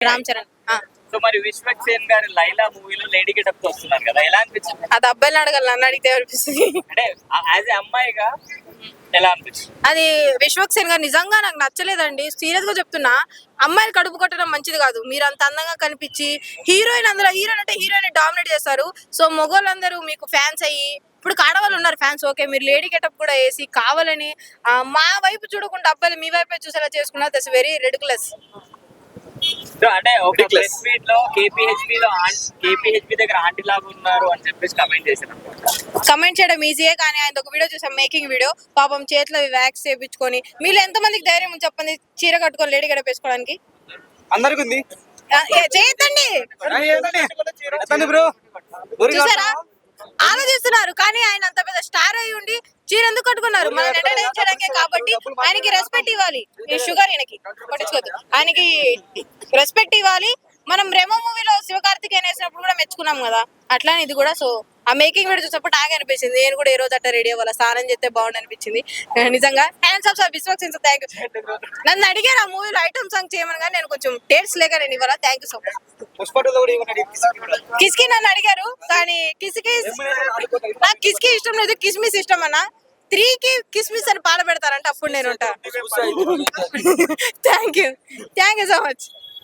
Ram Charan. So మరి విశ్వక్ సేన్ గారు లైలా మూవీలో లేడీ గెటప్ తో వస్తున్నారు కదా, ఎలా అనిపించింది? అది అబ్బాయిలు అడగాలి, నన్ను అడిగితే అనిపిస్తుంది. అంటే యాజ్ ఏ అమ్మాయిగా ఎలా అనిపించింది? అది విశ్వక్ సేన్ గారు నిజంగా నాకు నచ్చలేదండి, సీరియస్ గా చెప్తున్నా. అమ్మాయిలు కడుపు కొట్టడం మంచిది కాదు. మీరు అంత అందంగా కనిపించి హీరోయిన్, అందులో హీరోయిన్ అంటే హీరోయిన్ డామినేట్ చేస్తారు. సో మొగోళ్ళందరూ మీకు ఫ్యాన్స్ అయ్యి, ఇప్పుడు ఆడవాళ్ళు ఉన్నారు ఫ్యాన్స్, ఓకే, మీరు లేడీ గెటప్ కూడా వేసి కావాలని మా వైపు చూడకుండా అబ్బాయిలు మీ వైపే చూసేలా చేసుకున్నారు. That's very ridiculous. అంటే ఒక ప్రెస్ మీట్ లో కేపీహెచ్బి దగ్గర ఆంటీ లాగా ఉన్నారు అని చెప్పేసి కమెంట్ చేశారు. కమెంట్ చేయడం ఈజీయే, కానీ ఆయన ఒక వీడియో చూసాం, మేకింగ్ వీడియో. పాపం చేతిలో వ్యాక్స్ చేయించుకొని, మీరు ఎంతమందికి ధైర్యం ఉంది చెప్పండి చీర కట్టుకొని లేడీ గెటప్ వేసుకోవడానికి? అందరికి ఉంది, చేయొద్దండి. చూసారా, ఆలోచిస్తున్నారు. కానీ ఆయన అంత పెద్ద స్టార్ అయి ఉండి చీర ఎందుకు కట్టుకున్నారు? మనం ఎంటర్టైన్ చేయడానికే కాబట్టి ఆయనకి రెస్పెక్ట్ ఇవ్వాలి. షుగర్ ఈయనకి పట్టించుకోవద్దు, ఆయనకి రెస్పెక్ట్ ఇవ్వాలి. మనం రెమో మూవీలో శివకార్తికేయన్ వేసినప్పుడు కూడా మెచ్చుకున్నాం కదా, అట్లానే ఇది కూడా. సో ఆ మేకింగ్ వీడియో చూసినప్పుడు నాకు అనిపించింది, నేను కూడా ఏ రోజు అట్లా రెడీ అవ్వాలి, స్నానం చేస్తే బాగుంది అనిపించింది. నిజంగా hands of Vishwak Sen, thank you. నన్ను అడిగారు ఆ మూవీలో ఐటమ్ సాంగ్ చేయమని, కానీ నేను కొంచెం డేట్స్ లేక నేను ఇవ్వాలా. Thank you so much. కిస్కి నన్ను అడిగారు, కానీ నాకు కిస్కి ఇష్టం లేదు, కిస్మిస్ ఇష్టం అన్న. 3కి కిస్మిస్ అని పాల పెడతారంట, అప్పుడు నేను ఉంటా. Thank you so much.